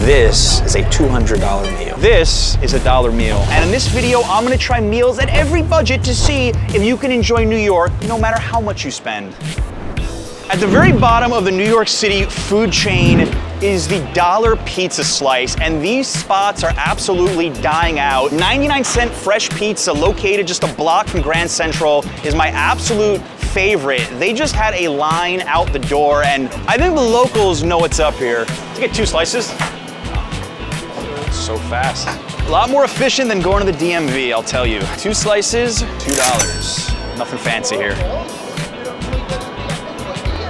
This is a $200 meal. This is a $1 meal. And in this video, I'm gonna try meals at every budget to see if you can enjoy New York no matter how much you spend. At the very bottom of the New York City food chain is the dollar pizza slice, and these spots are absolutely dying out. 99-cent fresh pizza located just a block from Grand Central is my absolute favorite. They just had a line out the door, and I think the locals know what's up here. Let's get 2 slices. So fast. A lot more efficient than going to the DMV, I'll tell you. 2 slices, $2. Nothing fancy here.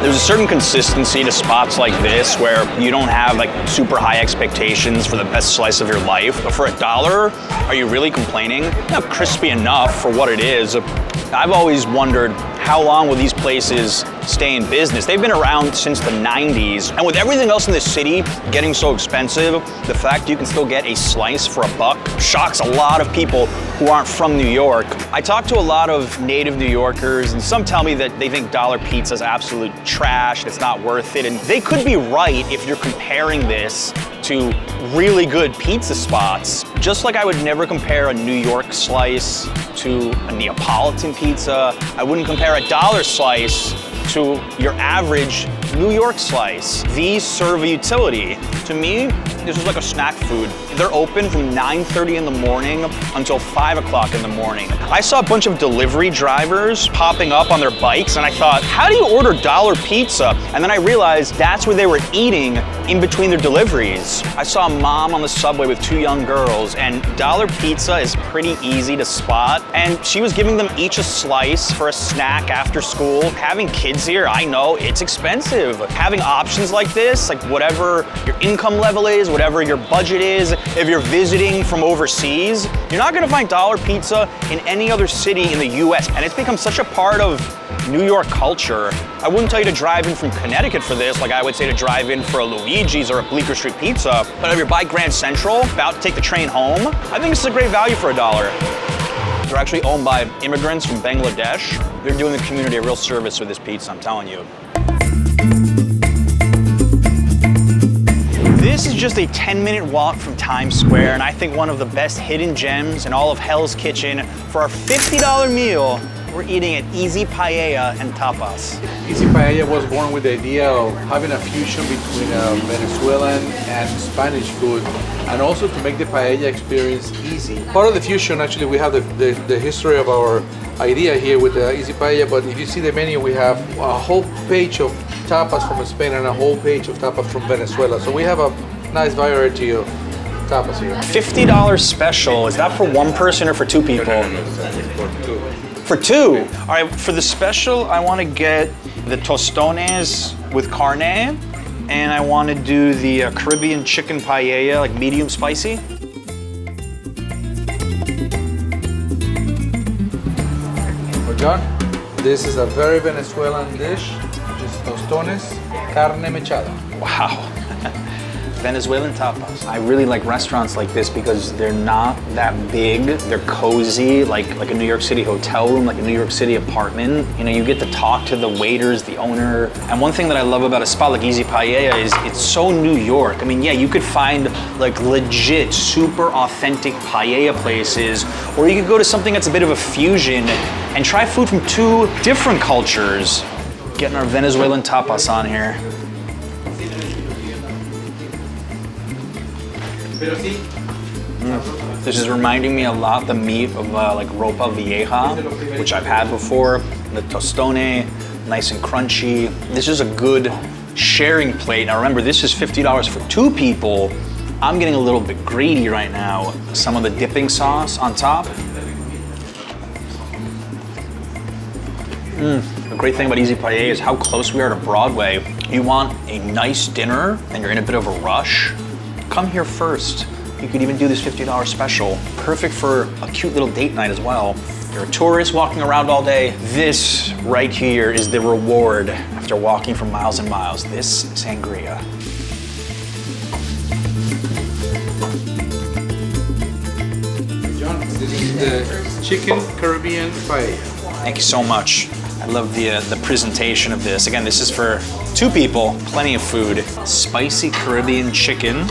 There's a certain consistency to spots like this where you don't have like super high expectations for the best slice of your life. But for $1, are you really complaining? Not crispy enough for what it is. I've always wondered, how long will these places stay in business? They've been around since the 90s. And with everything else in the city getting so expensive, the fact you can still get a slice for $1 shocks a lot of people who aren't from New York. I talk to a lot of native New Yorkers, and some tell me that they think dollar pizza is absolute trash, it's not worth it. And they could be right if you're comparing this to really good pizza spots. Just like I would never compare a New York slice to a Neapolitan pizza, I wouldn't compare a dollar slice to your average New York slice. These serve a utility. To me, this is like a snack food. They're open from 9:30 in the morning until 5 o'clock in the morning. I saw a bunch of delivery drivers popping up on their bikes, and I thought, how do you order dollar pizza? And then I realized that's where they were eating in between their deliveries. I saw a mom on the subway with 2 young girls, and dollar pizza is pretty easy to spot. And she was giving them each a slice for a snack after school. Having kids here, I know it's expensive. Having options like this, like whatever your income level is, whatever your budget is, if you're visiting from overseas, you're not gonna find dollar pizza in any other city in the US. And it's become such a part of New York culture. I wouldn't tell you to drive in from Connecticut for this, like I would say to drive in for a Luigi's or a Bleecker Street Pizza. But if you're by Grand Central, about to take the train home, I think this is a great value for $1. They're actually owned by immigrants from Bangladesh. They're doing the community a real service with this pizza, I'm telling you. This is just a 10-minute walk from Times Square, and I think one of the best hidden gems in all of Hell's Kitchen. For our $50 meal, we're eating at Easy Paella and Tapas. Easy Paella was born with the idea of having a fusion between Venezuelan and Spanish food, and also to make the paella experience easy. Part of the fusion, actually, we have the history of our idea here with the Easy Paella, but if you see the menu, we have a whole page of tapas from Spain and a whole page of tapas from Venezuela. So we have a nice variety of tapas here. $50 special, is that for one person or for 2 people? No, for 2. For 2? All right, for the special, I want to get the tostones with carne, and I want to do the Caribbean chicken paella, like medium spicy. For John, this is a very Venezuelan dish, which is tostones, carne mechada. Wow. Venezuelan tapas. I really like restaurants like this because they're not that big. They're cozy, like a New York City hotel room, like a New York City apartment. You know, you get to talk to the waiters, the owner. And one thing that I love about a spot like Easy Paella is it's so New York. I mean, yeah, you could find like legit, super authentic paella places, or you could go to something that's a bit of a fusion and try food from 2 different cultures. Getting our Venezuelan tapas on here. This is reminding me a lot the meat of like ropa vieja, which I've had before. The tostone, nice and crunchy. This is a good sharing plate. Now remember, this is $50 for 2 people. I'm getting a little bit greedy right now. Some of the dipping sauce on top. The great thing about Easy Paella is how close we are to Broadway. You want a nice dinner and you're in a bit of a rush, come here first. You could even do this $50 special. Perfect for a cute little date night as well. You're a tourist walking around all day. This right here is the reward after walking for miles and miles. This sangria. John, this is the chicken Caribbean paella. Thank you so much. I love the presentation of this. Again, this is for 2 people, plenty of food. Spicy Caribbean chicken.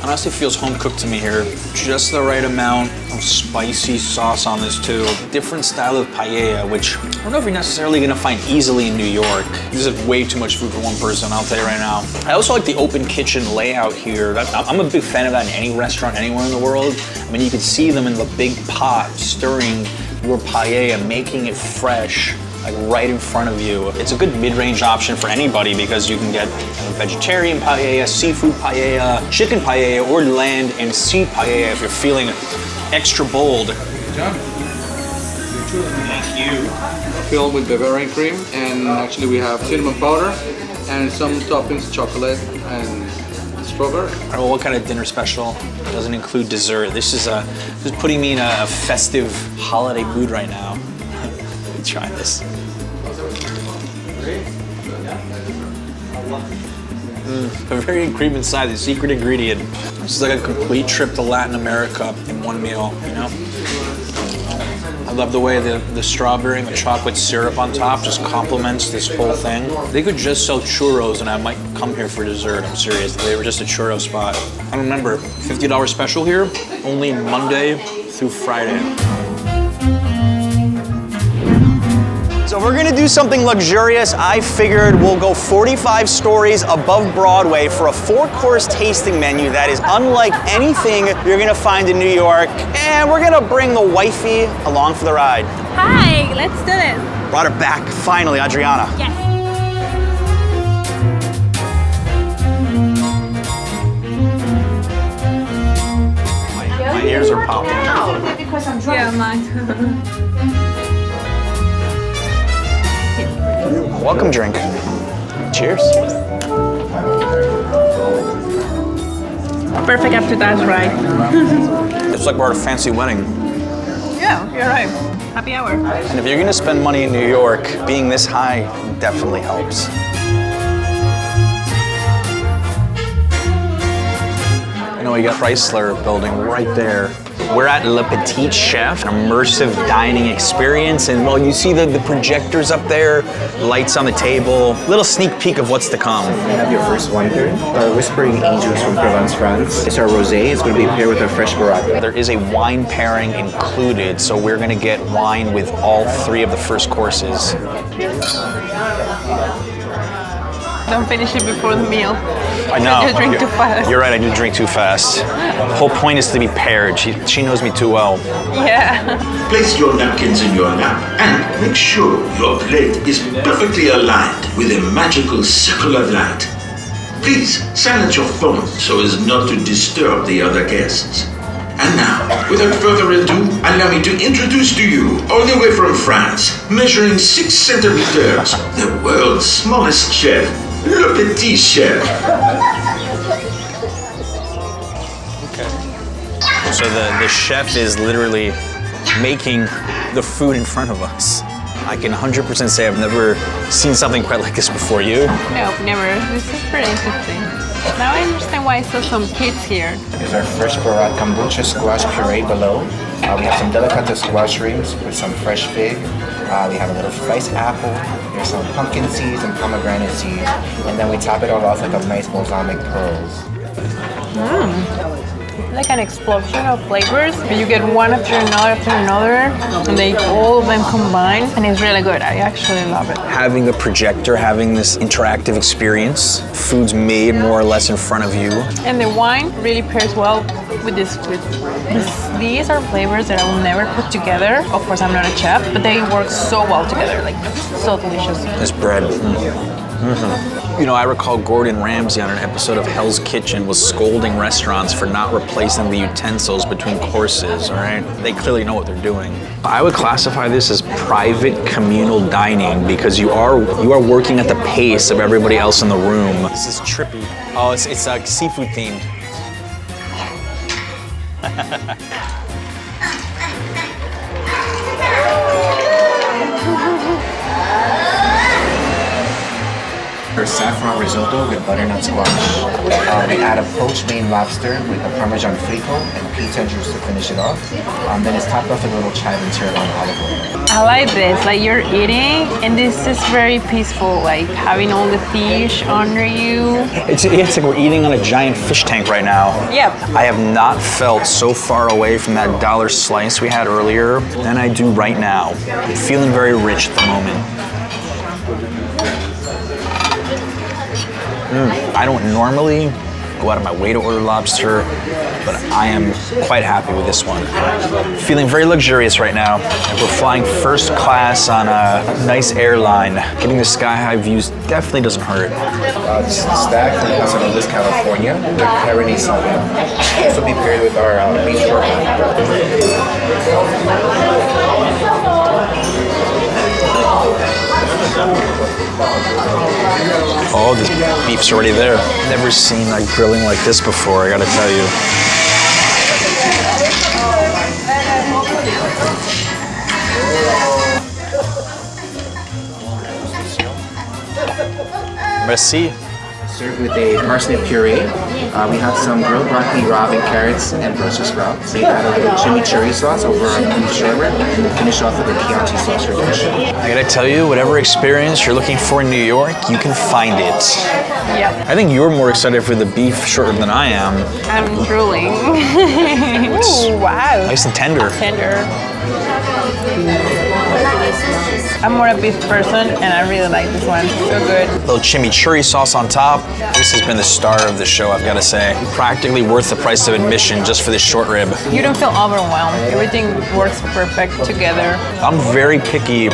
Honestly feels home cooked to me here. Just the right amount of spicy sauce on this too. Different style of paella, which I don't know if you're necessarily gonna find easily in New York. This is way too much food for one person, I'll tell you right now. I also like the open kitchen layout here. I'm a big fan of that in any restaurant anywhere in the world. I mean, you can see them in the big pot stirring your paella, making it fresh, like right in front of you. It's a good mid-range option for anybody because you can get a vegetarian paella, seafood paella, chicken paella, or land and sea paella if you're feeling extra bold. Good job. Thank you. Filled with Bavarian cream, and actually we have cinnamon powder and some toppings, chocolate and strawberry. All right, well, what kind of dinner special doesn't include dessert? This is putting me in a festive holiday mood right now. Try this. A very cream inside, the secret ingredient. This is like a complete trip to Latin America in one meal, you know? I love the way the strawberry and the chocolate syrup on top just complements this whole thing. They could just sell churros and I might come here for dessert, I'm serious. They were just a churro spot. I remember, $50 special here, only Monday through Friday. So if we're gonna do something luxurious, I figured we'll go 45 stories above Broadway for a 4-course tasting menu that is unlike anything you're gonna find in New York. And we're gonna bring the wifey along for the ride. Hi, let's do this. Brought her back, finally, Adriana. Yes. My ears are popping. Because I'm drunk. Yeah, mine. Welcome drink. Cheers. Perfect after that, right? It's like we're at a fancy wedding. Yeah, you're right. Happy hour. And if you're gonna spend money in New York, being this high definitely helps. You know, we got Chrysler building right there. We're at Le Petit Chef, an immersive dining experience. And well, you see the projectors up there, lights on the table, little sneak peek of what's to come. We have your first wonder, our Whispering Angels from Provence, France. It's our rosé, it's going to be paired with our fresh burrata. There is a wine pairing included, so we're gonna get wine with all 3 of the first courses. Don't finish it before the meal. I know. You drink too fast. You're right, I do drink too fast. The whole point is to be paired. She knows me too well. Yeah. Place your napkins in your lap and make sure your plate is perfectly aligned with a magical circle of light. Please silence your phone so as not to disturb the other guests. And now, without further ado, allow me to introduce to you, all the way from France, measuring 6 centimeters, the world's smallest chef, Le Petit Chef. Okay. So the chef is literally making the food in front of us. I can 100% say I've never seen something quite like this before. You? No, never. This is pretty interesting. Now I understand why I saw some kids here. Here's our fresh burrata kombucha squash puree below. We have some delicata squash rings with some fresh fig. We have a little sliced apple. There's some pumpkin seeds and pomegranate seeds. And then we top it all off with a nice balsamic pearls. Like an explosion of flavors. You get one after another, and they all of them combine, and it's really good. I actually love it. Having a projector, having this interactive experience, food's made more or less in front of you. And the wine really pairs well with this food. These are flavors that I will never put together. Of course, I'm not a chef, but they work so well together, like so delicious. This bread. You know, I recall Gordon Ramsay on an episode of Hell's Kitchen was scolding restaurants for not replacing the utensils between courses, all right? They clearly know what they're doing. I would classify this as private communal dining because you are working at the pace of everybody else in the room. This is trippy. Oh, it's like seafood themed. Our saffron risotto with butternut squash. We add a poached Maine lobster with a Parmesan frico and pea tenders to finish it off. Then it's topped off with a little chive and tarragon olive oil. I like this, like you're eating and this is very peaceful, like having all the fish under you. It's like we're eating on a giant fish tank right now. Yep. I have not felt so far away from that dollar slice we had earlier than I do right now. I'm feeling very rich at the moment. I don't normally go out of my way to order lobster, but I am quite happy with this one. Feeling very luxurious right now. We're flying first class on a nice airline. Getting the sky-high views definitely doesn't hurt. This is the stack from Los Angeles, California, with Cabernet Sauvignon. This will be paired with our beef short rib. Oh, this beef's already there. Never seen like grilling like this before, I gotta tell you. Merci. Served with a parsnip puree. We have some grilled broccoli, rabe, and carrots, and Brussels sprouts. We add a little chimichurri sauce over our beef short rib, and we'll finish off with a Chianti sauce for dish. I gotta tell you, whatever experience you're looking for in New York, you can find it. Yep. I think you're more excited for the beef short rib than I am. I'm drooling. Ooh, wow. Nice and tender. Tender. I'm more a beef person and I really like this one. So good. Little chimichurri sauce on top. This has been the star of the show, I've gotta say. Practically worth the price of admission just for this short rib. You don't feel overwhelmed. Everything works perfect together. I'm very picky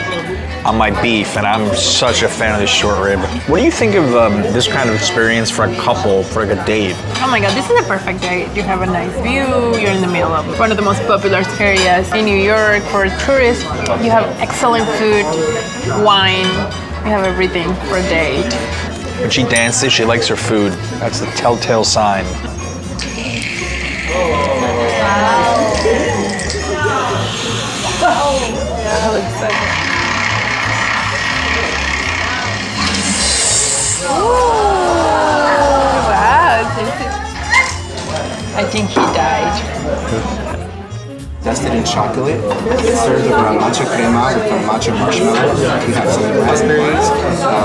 on my beef, and I'm such a fan of this short rib. What do you think of this kind of experience for a couple, for like a date? Oh my god, this is a perfect date. You have a nice view, you're in the middle of one of the most popular areas in New York for tourists. You have excellent food, wine, you have everything for a date. When she dances, she likes her food. That's the telltale sign. That looks so good. I think he died. Dusted in chocolate. It's served over a matcha crema with a matcha marshmallow. We have some raspberries,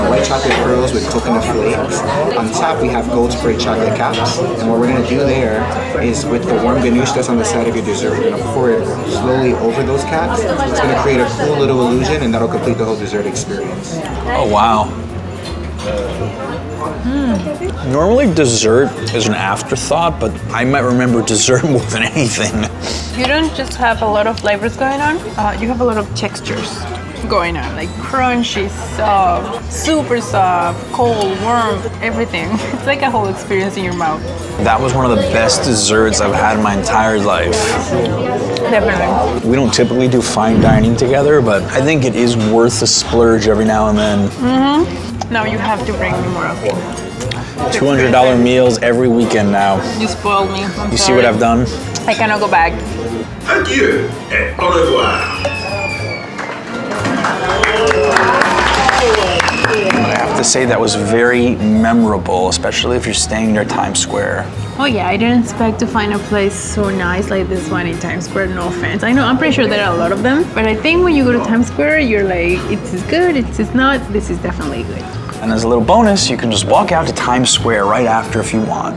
white chocolate pearls with coconut flakes. On top, we have gold spray chocolate caps. And what we're going to do there is with the warm ganache that's on the side of your dessert, we're going to pour it slowly over those caps. It's going to create a cool little illusion, and that'll complete the whole dessert experience. Oh, wow. Normally dessert is an afterthought, but I might remember dessert more than anything. You don't just have a lot of flavors going on, you have a lot of textures going on, like crunchy, soft, super soft, cold, warm, everything. It's like a whole experience in your mouth. That was one of the best desserts I've had in my entire life. Definitely. We don't typically do fine dining together, but I think it is worth a splurge every now and then. Now you have to bring me more of it. $200 meals every weekend now. You spoiled me. You see what I've done? I cannot go back. Adieu et au revoir. But I have to say that was very memorable, especially if you're staying near Times Square. Oh yeah, I didn't expect to find a place so nice like this one in Times Square, no offense. I know, I'm pretty sure there are a lot of them, but I think when you go to Times Square, you're like, it's good, it's not, this is definitely good. And as a little bonus, you can just walk out to Times Square right after if you want.